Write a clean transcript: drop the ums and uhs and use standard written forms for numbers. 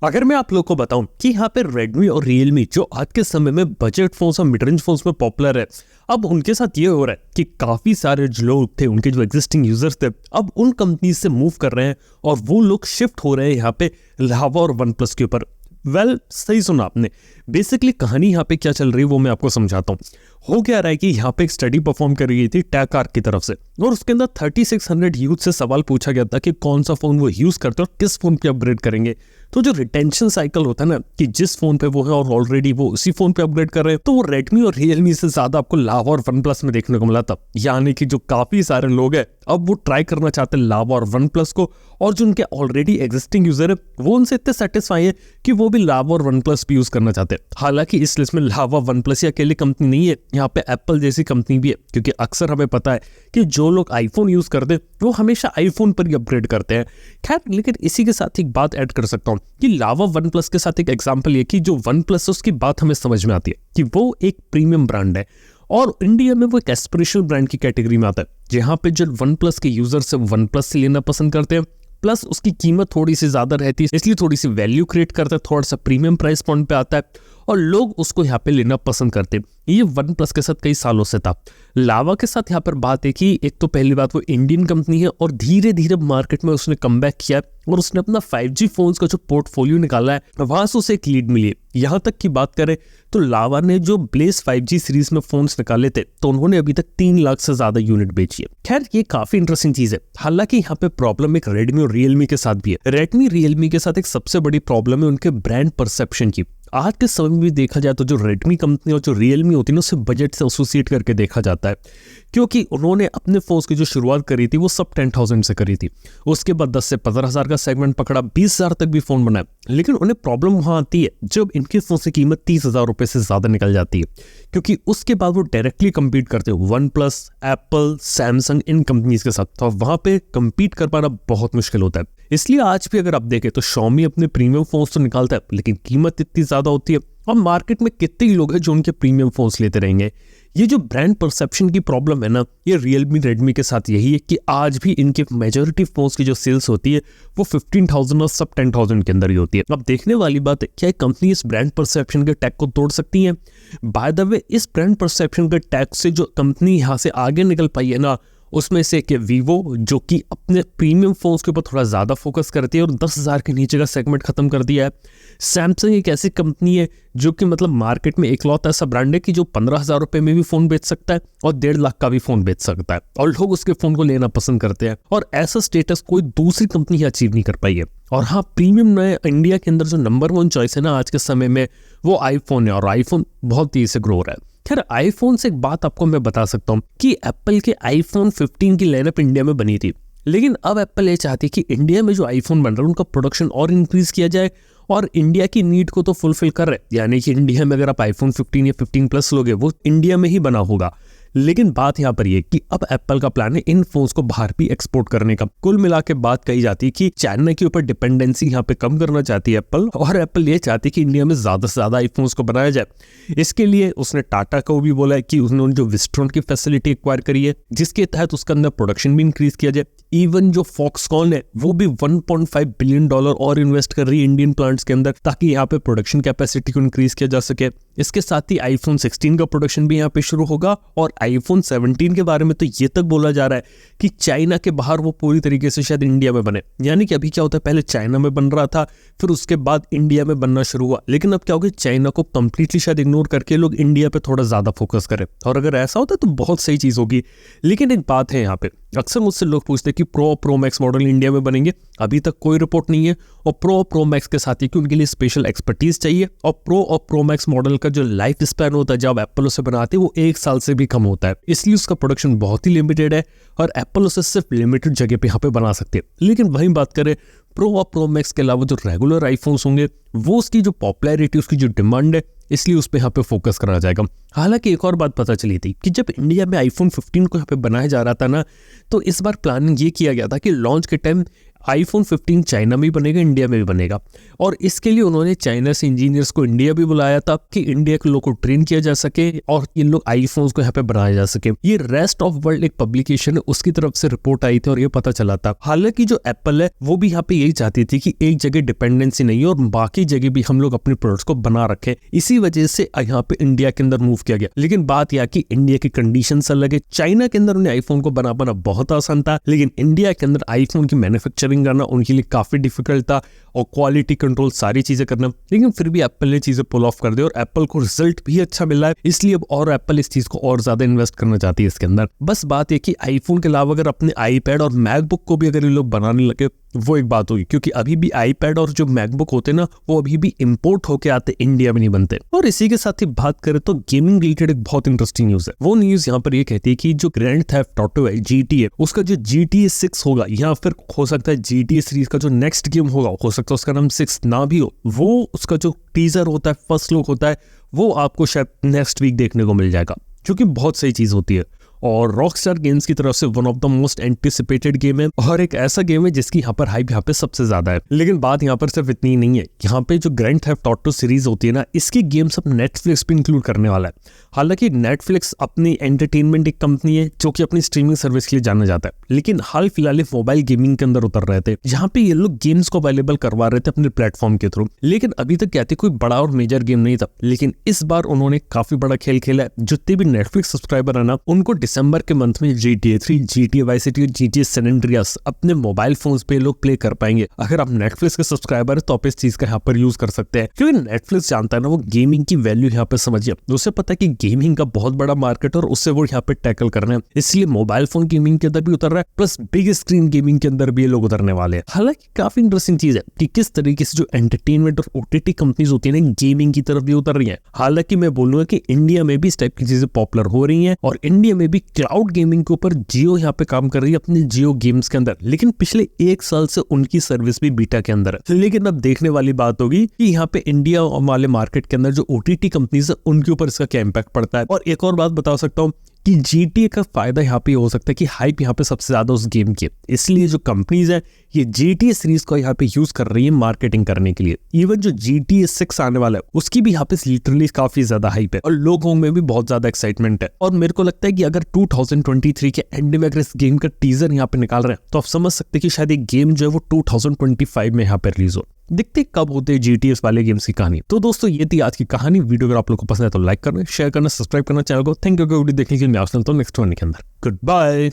अगर मैं आप लोग को बताऊं कि यहाँ पे Redmi और Realme जो आज के समय में बजट फोन्स और मिड रेंज फोन्स में पॉपुलर है, अब उनके साथ ये हो रहा है कि काफी सारे जो लोग थे, उनके जो एग्जिस्टिंग यूजर्स थे, अब उन कंपनीज से मूव कर रहे हैं और वो लोग शिफ्ट हो रहे हैं यहाँ पे लावा और वन प्लस के ऊपर। सही सुना आपने। बेसिकली कहानी यहाँ पे क्या चल रही है वो मैं आपको समझाता हूँ। हो क्या रहा है कि यहाँ पे एक स्टडी परफॉर्म करी गई थी टैकआर्क की तरफ से, और उसके अंदर 3600 यूथ से सवाल पूछा गया था कि कौन सा फोन वो यूज करते हैं और किस फोन पे अपग्रेड करेंगे। तो जो रिटेंशन साइकिल होता है ना, कि जिस फोन पे वो है और ऑलरेडी वो उसी फोन पे अपग्रेड कर रहे हैं, तो वो Redmi और Realme से ज्यादा आपको लावा और वन प्लस में देखने को मिला था। यानी कि जो काफी सारे लोग हैं अब वो ट्राई करना चाहते हैं लावा और वन प्लस को, और जो उनके ऑलरेडी एग्जिस्टिंग यूजर है वो उनसे इतने सेटिस्फाई है कि वो भी लावा और वन प्लस भी यूज करना चाहते हैं। हालांकि इस लिस्ट में लावा वन प्लस ही अकेली कंपनी नहीं है, यहाँ पे एप्पल जैसी कंपनी भी है, क्योंकि अक्सर हमें पता है कि जो लोग आईफोन यूज करते हैं वो हमेशा आईफोन पर ही अपग्रेड करते हैं। खैर, लेकिन इसी के साथ एक बात ऐड कर सकता हूँ कि लावा वन प्लस के साथ एक एग्जांपल ये कि जो वन प्लस है उसकी बात हमें समझ में आती है कि वो एक प्रीमियम ब्रांड है और इंडिया में वो एक एस्पिरेशनल ब्रांड की कैटेगरी में आता है, जहां पे जो वन प्लस के यूजर्स है वन प्लस से लेना पसंद करते हैं। प्लस उसकी कीमत थोड़ी सी ज्यादा रहती है, इसलिए थोड़ी सी वैल्यू क्रिएट करता है, थोड़ा सा प्रीमियम प्राइस पॉइंट पे आता है और लोग उसको यहाँ पे लेना पसंद करते हैं। ये वन प्लस के साथ कई सालों से था। लावा के साथ यहाँ पर बात है कि एक तो पहली बात वो इंडियन कंपनी है और धीरे धीरे मार्केट में उसने कमबैक किया है और उसने अपना 5G फोन्स का जो पोर्टफोलियो निकाला है वहां से उसे एक लीड मिली है। यहाँ तक की बात करें तो लावा ने जो ब्लेज 5G सीरीज में फोन्स निकाले थे तो उन्होंने अभी तक 3 लाख से ज्यादा यूनिट बेची है। खैर, ये काफी इंटरेस्टिंग चीज है। हालांकि यहाँ पे प्रॉब्लम एक Redmi और Realme के साथ भी है। Redmi Realme के साथ एक सबसे बड़ी प्रॉब्लम है उनके ब्रांड परसेप्शन की। आज के समय में भी देखा जाए तो जो Redmi कंपनी और जो Realme होती है ना, उसे बजट से एसोसिएट करके देखा जाता है, क्योंकि उन्होंने अपने फोन्स की जो शुरुआत करी थी वो सब 10,000 से करी थी। उसके बाद 10 से 15,000 का सेगमेंट पकड़ा, 20,000 तक भी फोन बनाया। लेकिन उन्हें प्रॉब्लम वहां आती है जब इनके फोन की कीमत 30,000 रुपए से ज्यादा निकल जाती है, क्योंकि उसके बाद वो डायरेक्टली कम्पीट करते हैं वन प्लस, एप्पल, सैमसंग, इन कंपनीज के साथ। तो वहां पे कम्पीट कर पाना बहुत मुश्किल होता है। इसलिए आज भी अगर आप देखें तो Xiaomi अपने प्रीमियम फोन्स तो निकालता है, लेकिन कीमत इतनी ज्यादा होती है और मार्केट में कितने ही लोग हैं जो उनके प्रीमियम फोन्स लेते रहेंगे। ये जो ब्रांड परसेप्शन की प्रॉब्लम है ना, ये Realme Redmi के साथ यही है कि आज भी इनके मेजॉरिटी फोन्स की जो सेल्स होती है वो 15,000 और सब 10,000 के अंदर ही होती है। अब देखने वाली बात है, क्या कंपनी इस ब्रांड परसेप्शन के टैग को तोड़ सकती है? बाय द वे, इस ब्रांड परसेप्शन के टैग से जो कंपनी यहाँ से आगे निकल पाई है ना, उसमें से कि Vivo, जो कि अपने प्रीमियम फोन्स के ऊपर थोड़ा ज़्यादा फोकस करती है और 10,000 के नीचे का सेगमेंट खत्म कर दिया है। सैमसंग एक ऐसी कंपनी है जो कि मतलब मार्केट में इकलौता ऐसा ब्रांड है कि जो 15,000 रुपए में भी फोन बेच सकता है और 1.5 लाख का भी फोन बेच सकता है और लोग उसके फोन को लेना पसंद करते हैं। और ऐसा स्टेटस कोई दूसरी कंपनी अचीव नहीं कर पाई है। और हाँ, प्रीमियम में इंडिया के अंदर जो नंबर 1 चॉइस है ना आज के समय में, वो आईफोन है और आईफोन बहुत तेजी से ग्रो हो रहा है। खैर, आईफोन से एक बात आपको मैं बता सकता हूँ कि एप्पल के आईफोन 15 की लाइनअप इंडिया में बनी थी, लेकिन अब एप्पल ये चाहती है कि इंडिया में जो आईफोन बन रहा है उनका प्रोडक्शन और इंक्रीज किया जाए और इंडिया की नीड को तो फुलफिल कर रहे हैं। यानी कि इंडिया में अगर आप आईफोन 15 या 15 प्लस लोगे वो इंडिया में ही बना होगा। लेकिन बात यहाँ पर ये कि अब एप्पल का प्लान है इन फोन्स को बाहर भी एक्सपोर्ट करने का। कुल मिला के बात कही जाती है कि चाइना के ऊपर डिपेंडेंसी यहाँ पे कम करना चाहती है एप्पल, और एप्पल ये चाहती है कि इंडिया में ज्यादा से ज्यादा आईफोन्स को बनाया जाए। इसके लिए उसने टाटा को भी बोला है कि उन्होंने जो विस्ट्रॉन की फैसिलिटी एक्वायर करी है, जिसके तहत उसके अंदर प्रोडक्शन भी इंक्रीज किया जाए। इवन जो फॉक्सकॉन है वो भी $1.5 बिलियन और इन्वेस्ट कर रही है इंडियन प्लांट्स के अंदर, ताकि यहाँ पे प्रोडक्शन कैपेसिटी को इंक्रीज किया जा सके। इसके साथ ही आईफोन 16 का प्रोडक्शन भी यहाँ पे शुरू होगा और आईफोन 17 के बारे में तो ये तक बोला जा रहा है कि चाइना के बाहर वो पूरी तरीके से शायद इंडिया में बने। यानी कि अभी क्या होता है, पहले चाइना में बन रहा था, फिर उसके बाद इंडिया में बनना शुरू हुआ। लेकिन अब क्या होगा, चाइना को कंप्लीटली शायद इग्नोर करके लोग इंडिया पे थोड़ा ज्यादा फोकस करें, और अगर ऐसा होता है तो बहुत सही चीज होगी। लेकिन एक बात है यहाँ पे, अक्सर मुझसे लोग पूछते हैं कि प्रो मैक्स मॉडल इंडिया में बनेंगे। अभी तक कोई रिपोर्ट नहीं है। और प्रो मैक्स के साथ ही कि उनके लिए स्पेशल एक्सपर्टीज चाहिए, और प्रो मैक्स मॉडल का जो लाइफ स्पैन होता है जब एप्पल उसे बनाते हैं वो 1 साल से भी कम होता है, इसलिए उसका प्रोडक्शन बहुत ही लिमिटेड है और एप्पल उसे सिर्फ लिमिटेड जगह पे यहाँ पे बना सकते हैं। लेकिन वहीं बात करें प्रो और प्रो मैक्स के अलावा जो रेगुलर आईफोन्स होंगे, वो उसकी जो पॉपुलैरिटी, उसकी जो डिमांड है, इसलिए उस पर यहाँ पे फोकस करा जाएगा। हालांकि एक और बात पता चली थी कि जब इंडिया में आईफोन 15 को यहाँ पे बनाया जा रहा था ना, तो इस बार प्लानिंग ये किया गया था कि लॉन्च के टाइम iPhone 15 चाइना में भी बनेगा, इंडिया में भी बनेगा। और इसके लिए उन्होंने चाइना से इंजीनियर्स को इंडिया भी बुलाया था कि इंडिया के लोगों को ट्रेन किया जा सके और इन लोग आईफोन्स को यहाँ पे बनाया जा सके। ये रेस्ट ऑफ वर्ल्ड एक पब्लिकेशन है, उसकी तरफ से रिपोर्ट आई थी और ये पता चला था। हालांकि जो एप्पल है वो भी यहाँ पे यही चाहती थी कि एक जगह डिपेंडेंसी नहीं है और बाकी जगह भी हम लोग अपने प्रोडक्ट्स को बना रखे, इसी वजह से यहाँ पे इंडिया के अंदर मूव किया गया। लेकिन बात यह कि इंडिया की कंडीशंस अलग है। चाइना के अंदर उन्हें आईफोन को बनाना बहुत आसान था, लेकिन इंडिया के अंदर आईफोन की मैन्युफैक्चरिंग करना उनके लिए काफी डिफिकल्ट था और क्वालिटी कंट्रोल सारी चीजें करना। लेकिन फिर भी एप्पल ने चीजें पुल ऑफ कर दी और एप्पल को रिजल्ट भी अच्छा मिला है, इसलिए अब और एप्पल इस चीज को और ज्यादा इन्वेस्ट करना चाहती है इसके अंदर। बस बात है कि आईफोन के अलावा अगर अपने आईपैड और मैकबुक को भी अगर ये लोग बनाने लगे वो एक बात होगी, क्योंकि अभी भी आईपैड और जो मैकबुक होते हैं ना वो अभी भी इंपोर्ट होके आते, इंडिया में नहीं बनते। और इसी के साथ ही बात करें तो गेमिंग रिलेटेड एक बहुत इंटरेस्टिंग न्यूज है। वो न्यूज यहाँ पर ये कहती है कि जो ग्रैंड थेफ्ट ऑटो है GTA, उसका जो GTA 6 होगा या फिर हो सकता है GTA सीरीज का जो नेक्स्ट गेम होगा हो सकता है उसका नाम 6 ना भी हो, वो उसका जो टीजर होता है, फर्स्ट लुक होता है, वो आपको शायद नेक्स्ट वीक देखने को मिल जाएगा, जो कि बहुत सही चीज होती है। और रॉकस्टार गेम्स की तरफ से one of the most anticipated game है और एक ऐसा गेम है जिसकी यहाँ पर हाइप यहाँ पे सबसे ज्यादा है। लेकिन बात यहाँ पर सिर्फ इतनी ही नहीं है, यहाँ पे जो ग्रैंड थेफ्ट ऑटो सीरीज होती है ना, इसकी गेम्स अब नेटफ्लिक्स पे इंक्लूड करने वाला है। हालांकि नेटफ्लिक्स अपनी एंटरटेनमेंट एक कंपनी है जो कि अपनी स्ट्रीमिंग सर्विस के लिए जाना जाता है, लेकिन हाल फिलहाल मोबाइल गेमिंग के अंदर उतर रहे थे, जहाँ पे ये लोग गेम्स को अवेलेबल करवा रहे थे अपने प्लेटफॉर्म के थ्रू। लेकिन अभी तक कहते कोई बड़ा और मेजर गेम नहीं था, लेकिन इस बार उन्होंने काफी बड़ा खेल खेला है। जितने भी नेटफ्लिक्स सब्सक्राइबर है ना, उनको दिसंबर के मंथ में GTA 3, GTA Vice City और GTA San Andreas अपने मोबाइल फोन्स पे लोग प्ले कर पाएंगे। अगर आप नेटफ्लिक्स के सब्सक्राइबर है तो आप इस चीज का यहाँ पर यूज कर सकते हैं, क्योंकि नेटफ्लिक्स जानता है ना वो गेमिंग की वैल्यू यहाँ पे समझिए, उसे पता है कि गेमिंग का बहुत बड़ा मार्केट और उससे वो यहाँ पे टैकल करना है, इसलिए मोबाइल फोन गेमिंग के अंदर भी उतर रहा है, प्लस बिग स्क्रीन गेमिंग के अंदर भी ये लोग उतरने वाले हैं। हालांकि काफी इंटरेस्टिंग चीज है कि किस तरीके से जो एंटरटेनमेंट और OTT कंपनीज होती है ना, गेमिंग की तरफ भी उतर रही है। हालांकि मैं बोलूंगा कि इंडिया में भी इस टाइप की चीजें पॉपुलर हो रही है और इंडिया में भी क्लाउड गेमिंग के ऊपर जियो यहाँ पे काम कर रही है अपने जियो गेम्स के अंदर, लेकिन पिछले 1 साल से उनकी सर्विस भी बीटा के अंदर है। लेकिन अब देखने वाली बात होगी कि यहाँ पे इंडिया वाले मार्केट के अंदर जो OTT कंपनीज है उनके ऊपर इसका क्या इम्पैक्ट पड़ता है। और एक और बात बता सकता हूँ कि GTA का फायदा यहाँ पे हो सकता है कि हाइप यहाँ पे सबसे ज्यादा उस गेम की, इसलिए जो कंपनीज है ये GTA सीरीज को यहाँ पे यूज कर रही है मार्केटिंग करने के लिए। इवन जो GTA 6 आने वाला है उसकी भी यहाँ पे लिटरली काफी ज्यादा हाइप है और लोगों में भी बहुत ज्यादा एक्साइटमेंट है। और मेरे को लगता है कि अगर 2023 के एंड में अगर इस गेम का टीजर यहाँ पे निकाल रहे हैं तो आप समझ सकते हैं कि शायद एक गेम जो है वो 2025 में यहाँ पे रिलीज हो। देखते कब होते हैं GTA वाले गेम्स की कहानी। तो दोस्तों ये थी आज की कहानी। वीडियो अगर आप लोगों को पसंद है तो लाइक करना, शेयर करना, सब्सक्राइब करना, चैनल को। थैंक यू वीडियो देखने के लिए। मैं आपसे मिलता हूं नेक्स्ट वन के अंदर। Good bye.